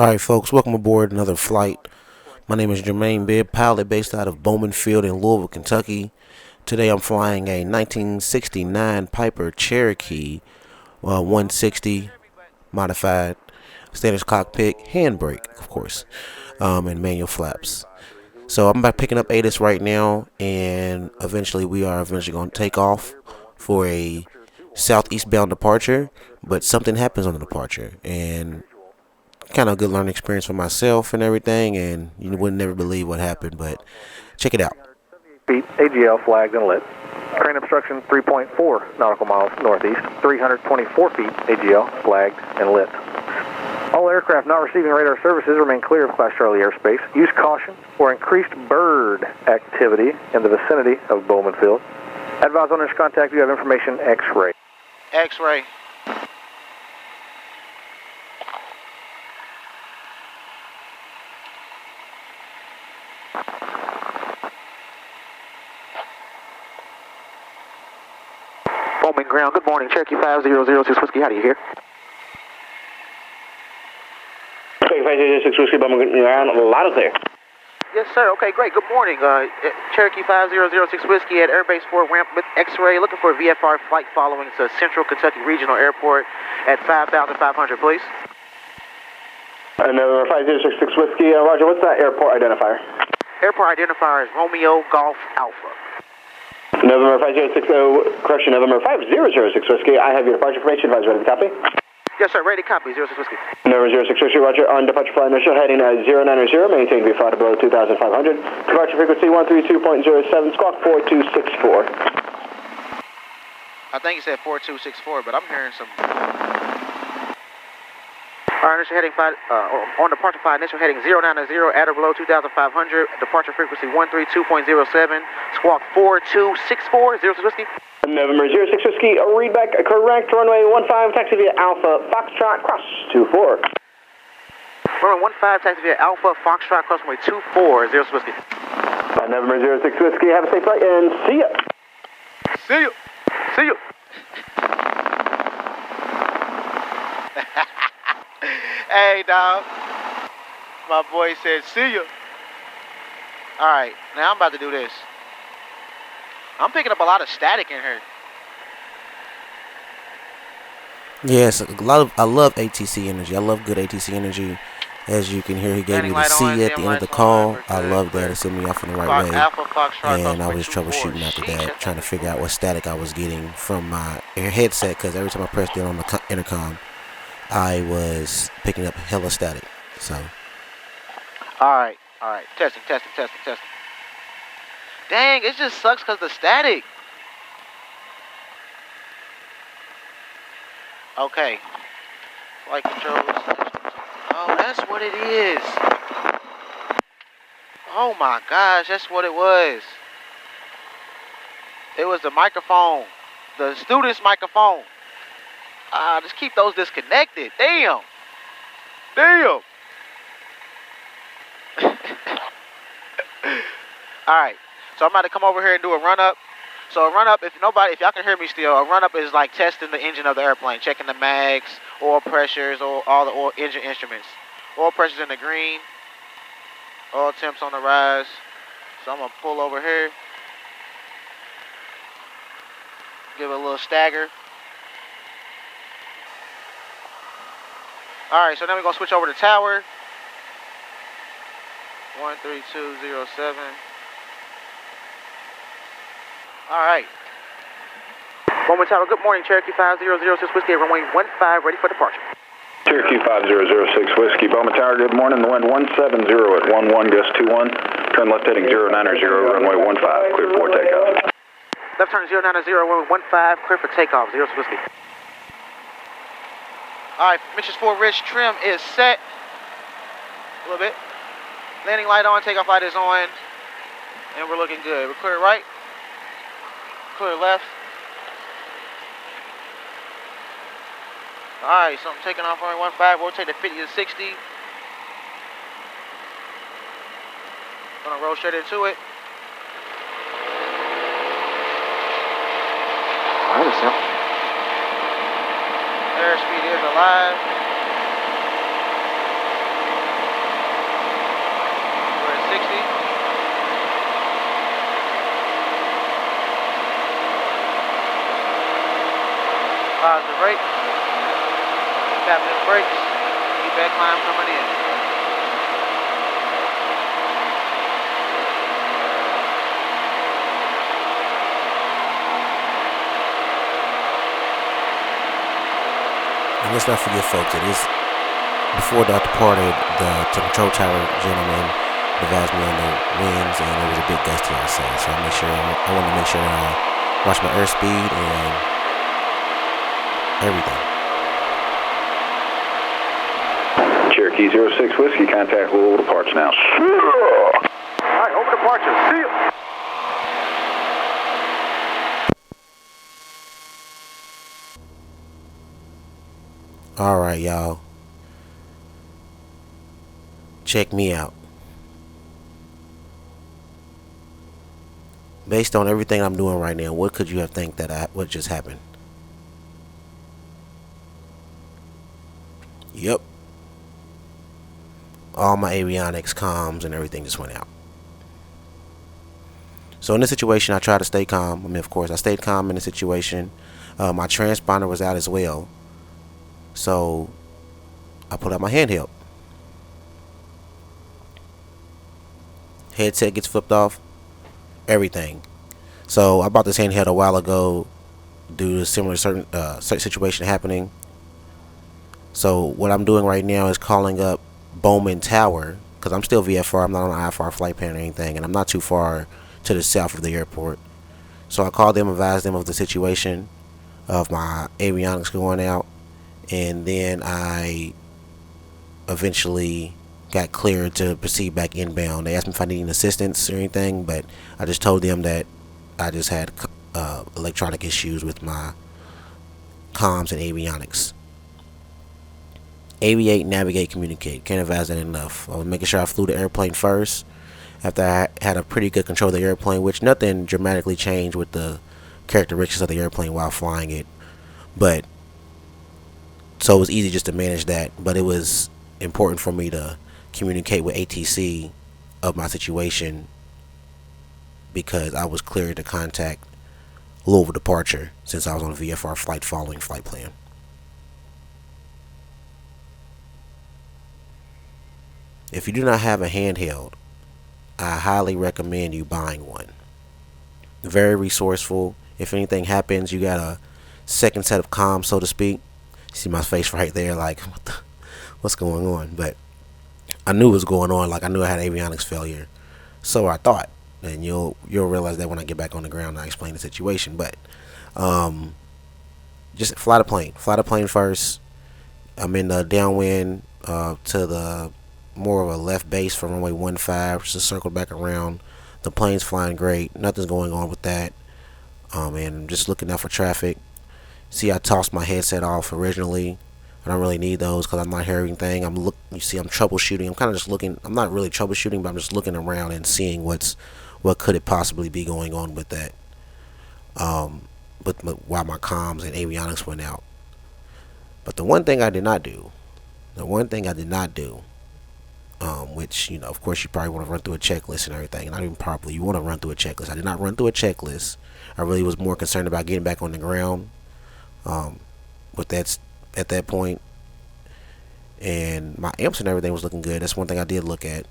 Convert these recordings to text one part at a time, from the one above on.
Alright, folks, welcome aboard another flight. My name is Jermaine Bibb, pilot based out of Bowman Field in Louisville, Kentucky. Today I'm flying a 1969 Piper Cherokee 160 modified, standard cockpit, handbrake, of course, and manual flaps. So I'm about picking up ATIS right now, and we are eventually going to take off for a southeast bound departure, but something happens on the departure, and kind of a good learning experience for myself and everything, and you would never believe what happened, but check it out. Feet, AGL flagged and lit. Train obstruction 3.4 nautical miles northeast, 324 feet AGL flagged and lit. All aircraft not receiving radar services remain clear of Class Charlie airspace. Use caution for increased bird activity in the vicinity of Bowman Field. Advise on this contact, you have information X-ray. X-ray. Bowman ground, good morning, Cherokee 5006 Whiskey, how do you hear? Cherokee 5006 Whiskey, Bowman ground, loud and clear. Yes, sir, okay, great, good morning. Cherokee 5006 Whiskey at Airbase 4 ramp with X-ray, looking for a VFR flight following to Central Kentucky Regional Airport at 5,500, please. November 5066 Whiskey, Roger, what's that airport identifier? Airport identifier is Romeo Golf Alpha. November 5060, correction, November 5006 Whiskey, I have your departure information, advise ready to copy? Yes, sir, ready to copy, 06 Whiskey. November 06 Whiskey, Roger, on departure flight initial heading 090, maintain to be flight below 2,500, departure frequency 132.07, squawk 4264. I think he said 4264, but I'm hearing some... Alright, initial heading on departure flight, initial heading 090, at or below 2,500, departure frequency 132.07, squawk 4264, 06 Whiskey. November 06 Whiskey, read back, correct, runway 15, taxi via Alpha, Foxtrot, cross 24. Runway 15, taxi via Alpha, Foxtrot, cross runway 24, 06 Whiskey. November 06 Whiskey, have a safe flight and see ya. See you. See you. Hey, dog. My boy said, see you. Alright, now I'm about to do this. I'm picking up a lot of static in here. Yes, I love ATC energy. I love good ATC energy. As you can hear, he gave me the C at the end of the call. I love that. It sent me off in the right way. And I was troubleshooting after that, trying to figure out what static I was getting from my headset, because every time I pressed it on the intercom, I was picking up hella static. So. Alright. Testing. Dang, it just sucks because the static. Okay. Flight controls. Oh, that's what it is. Oh my gosh, that's what it was. It was the microphone. The student's microphone. Just keep those disconnected. Damn. Alright. So I'm about to come over here and do a run-up. So a run-up, if y'all can hear me still, a run-up is like testing the engine of the airplane, checking the mags, oil pressures, or all the oil engine instruments. Oil pressure's in the green. Oil temps on the rise. So I'm going to pull over here. Give it a little stagger. Alright, so then we're going to switch over to tower. 13207. Alright. Bowman Tower, good morning, Cherokee 5006 Whiskey, runway 15, ready for departure. Cherokee 5006 Whiskey, Bowman Tower, good morning, the wind 170 at 11, gust 21, turn left heading 090, runway 15, clear for takeoff. Left turn 090, runway 15, clear for takeoff, 06 Whiskey. Alright, Mitchell's 4 Ridge trim is set. A little bit. Landing light on, takeoff light is on, and we're looking good. We're clear right. Clear left. Alright, so I'm taking off runway 15, rotate to 50 to 60. Gonna roll straight into it. Alright, it's simple. Airspeed is alive. positive rate. Tapping the brakes. Feedback climb coming in. And let's not forget, folks, it is before Dr. departed, the control tower gentleman advised me on the winds, and it was a bit gusty outside. So I wanted to make sure that I watch my airspeed and everything. Cherokee 06 Whiskey, contact Louisville departure now. Alright, over departure. See you. Alright, y'all. Check me out. Based on everything I'm doing right now, what could you have think that what just happened? Yep. All my avionics, comms, and everything just went out. So in this situation, I tried to stay calm. I mean, of course, I stayed calm in the situation. My transponder was out as well. So I put out my handheld. Headset gets flipped off. Everything. So I bought this handheld a while ago due to a similar certain situation happening. So what I'm doing right now is calling up Bowman Tower, because I'm still VFR. I'm not on an IFR flight plan or anything, and I'm not too far to the south of the airport. So I called them, advised them of the situation of my avionics going out, and then I eventually got cleared to proceed back inbound. They asked me if I needed assistance or anything, but I just told them that I just had electronic issues with my comms and avionics. Aviate, navigate, communicate. Can't advise that enough. I was making sure I flew the airplane first after I had a pretty good control of the airplane, which nothing dramatically changed with the characteristics of the airplane while flying it. But so it was easy just to manage that, but it was important for me to communicate with ATC of my situation because I was cleared to contact Louisville departure since I was on a VFR flight following flight plan. If you do not have a handheld, I highly recommend you buying one. Very resourceful. If anything happens, you got a second set of comms, so to speak. See my face right there, like what's going on? But I knew what was going on. Like I knew I had avionics failure, so I thought. And you'll realize that when I get back on the ground and I explain the situation. But just fly the plane first. I'm in the downwind to the more of a left base from runway 15, just circle back around. The plane's flying great, nothing's going on with that. And I'm just looking out for traffic. See, I tossed my headset off originally. I don't really need those because I'm not hearing anything. You see, I'm troubleshooting. I'm kind of just looking. I'm not really troubleshooting, but I'm just looking around and seeing what could it possibly be going on with that. But while my comms and avionics went out. But the one thing I did not do, which, of course you probably want to run through a checklist and everything. Not even probably, you want to run through a checklist. I did not run through a checklist. I really was more concerned about getting back on the ground. But that's at that point, and my amps and everything was looking good. That's one thing I did look at,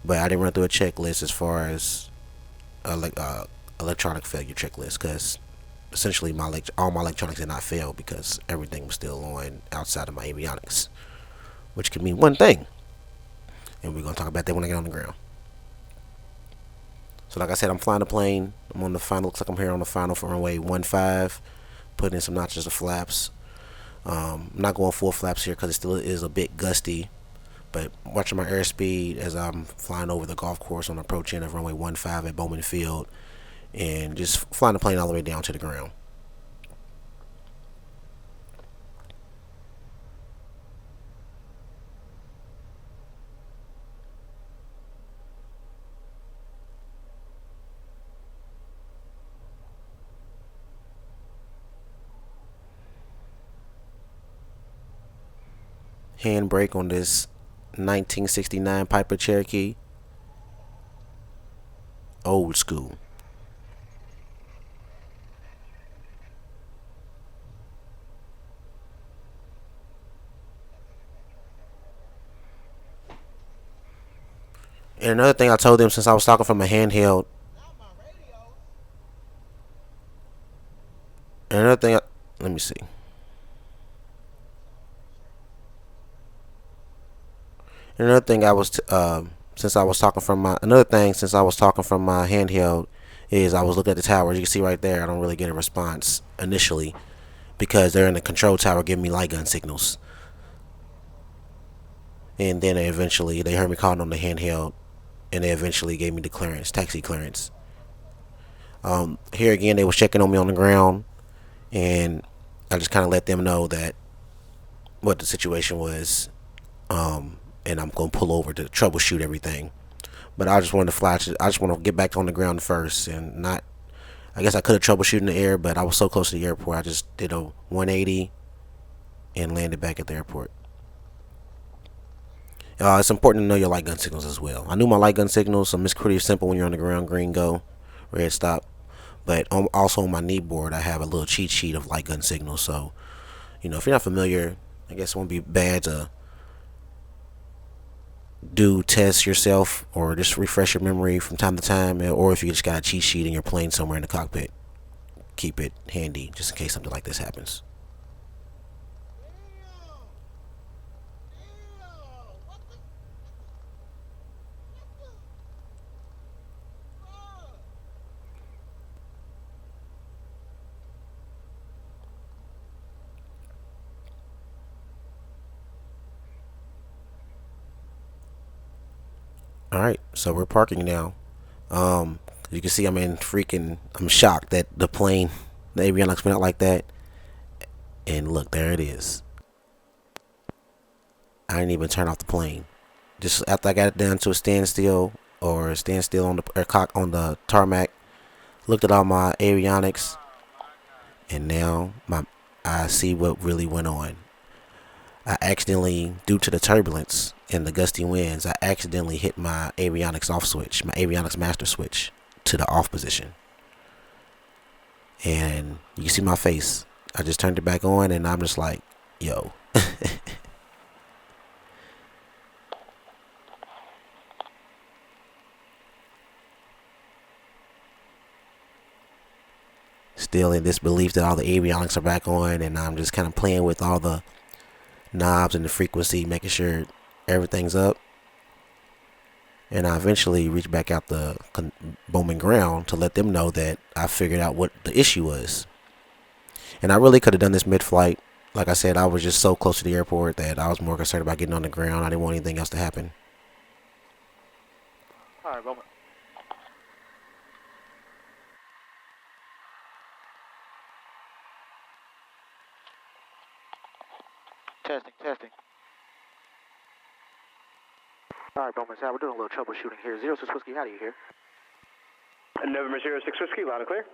but I didn't run through a checklist as far as electronic failure checklist, because essentially all my electronics did not fail because everything was still on outside of my avionics, which could mean one thing, and we're gonna talk about that when I get on the ground. So like I said, I'm flying the plane. I'm on the final. Looks like I'm here on the final for runway 15, putting in some notches of flaps. I'm not going full flaps here because it still is a bit gusty, but watching my airspeed as I'm flying over the golf course on the approach end of runway 15 at Bowman Field, and just flying the plane all the way down to the ground. Handbrake on this 1969 Piper Cherokee. Old school. And another thing I told them, since I was talking from a handheld, and another thing, let me see. And another thing since I was talking from my handheld is I was looking at the tower. As you can see right there, I don't really get a response initially because they're in the control tower giving me light gun signals. And then they heard me calling on the handheld, and they eventually gave me the clearance, taxi clearance. Here again, they was checking on me on the ground, and I just kind of let them know that what the situation was, and I'm gonna pull over to troubleshoot everything. But I just wanted to fly. I just want to get back on the ground first, and not. I guess I could have troubleshooted in the air, but I was so close to the airport. I just did a 180 and landed back at the airport. It's important to know your light gun signals as well. I knew my light gun signals, so it's pretty simple when you're on the ground: green go, red stop. But also on my knee board, I have a little cheat sheet of light gun signals. So, if you're not familiar, I guess it won't be bad to do test yourself or just refresh your memory from time to time. Or if you just got a cheat sheet and you're playing somewhere in the cockpit, keep it handy just in case something like this happens. Alright, so we're parking now. You can see I'm shocked that the avionics went out like that. And look, there it is. I didn't even turn off the plane. Just after I got it down to a standstill on the tarmac, looked at all my avionics, and now I see what really went on. I accidentally, due to the turbulence and the gusty winds, I accidentally hit my avionics off switch, my avionics master switch, to the off position. And you can see my face. I just turned it back on, and I'm just like, yo. Still in disbelief that all the avionics are back on, and I'm just kind of playing with all the knobs and the frequency, making sure everything's up. And I eventually reached back out the Bowman ground to let them know that I figured out what the issue was. And I really could have done this mid-flight. Like I said, I was just so close to the airport that I was more concerned about getting on the ground. I didn't want anything else to happen. All right, Bowman. Testing. All right, Bowman Tower, we're doing a little troubleshooting here. 06 Whiskey, how do you hear? November 06 Whiskey, loud and clear.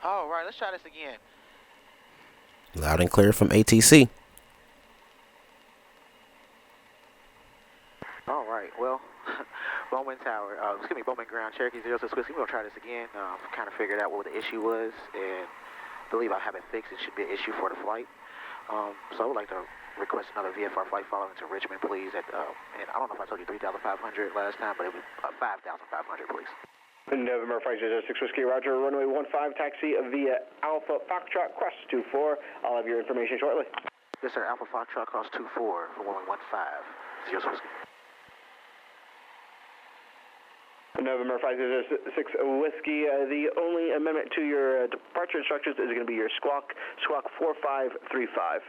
All right, let's try this again. Loud and clear from ATC. All right, well, Bowman Tower, Bowman Ground, Cherokee 06 Whiskey. We're going to try this again. Kind of figured out what the issue was, and believe I have it fixed. It should be an issue for the flight. So I would like to request another VFR flight following to Richmond, please. And I don't know if I told you 3,500 last time, but it was 5,500, please. November 06 Whiskey, Roger, runway 15, taxi via Alpha Foxtrot, cross 24. I'll have your information shortly. Yes, sir, Alpha Foxtrot, cross 24 for runway 15, 06 Whiskey. November 506 Whiskey, the only amendment to your departure instructions is going to be your squawk 4535.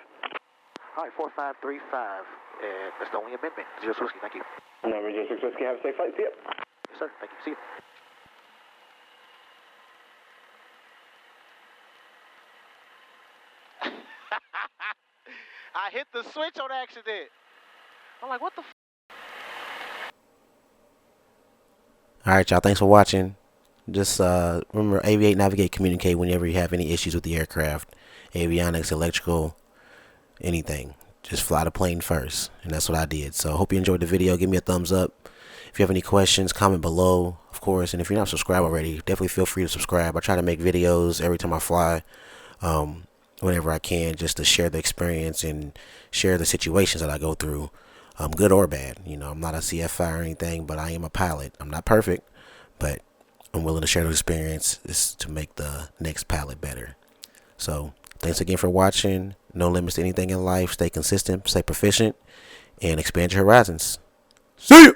All right, 4535, and that's the only amendment. 06 Whiskey, thank you. November 06 Whiskey, have a safe flight, see you. Yes, sir, thank you, see you. I hit the switch on accident. I'm like, what the f? Alright, y'all, thanks for watching. Just remember, aviate, navigate, communicate whenever you have any issues with the aircraft, avionics, electrical, anything. Just fly the plane first, and that's what I did. So I hope you enjoyed the video. Give me a thumbs up. If you have any questions, comment below, of course. And if you're not subscribed already, definitely feel free to subscribe. I try to make videos every time I fly. whenever I can, just to share the experience and share the situations that I go through, good or bad. You know, I'm not a CFI or anything, but I am a pilot. I'm not perfect, but I'm willing to share the experience to make the next pilot better. So thanks again for watching. No limits to anything in life. Stay consistent, stay proficient, and expand your horizons. See ya!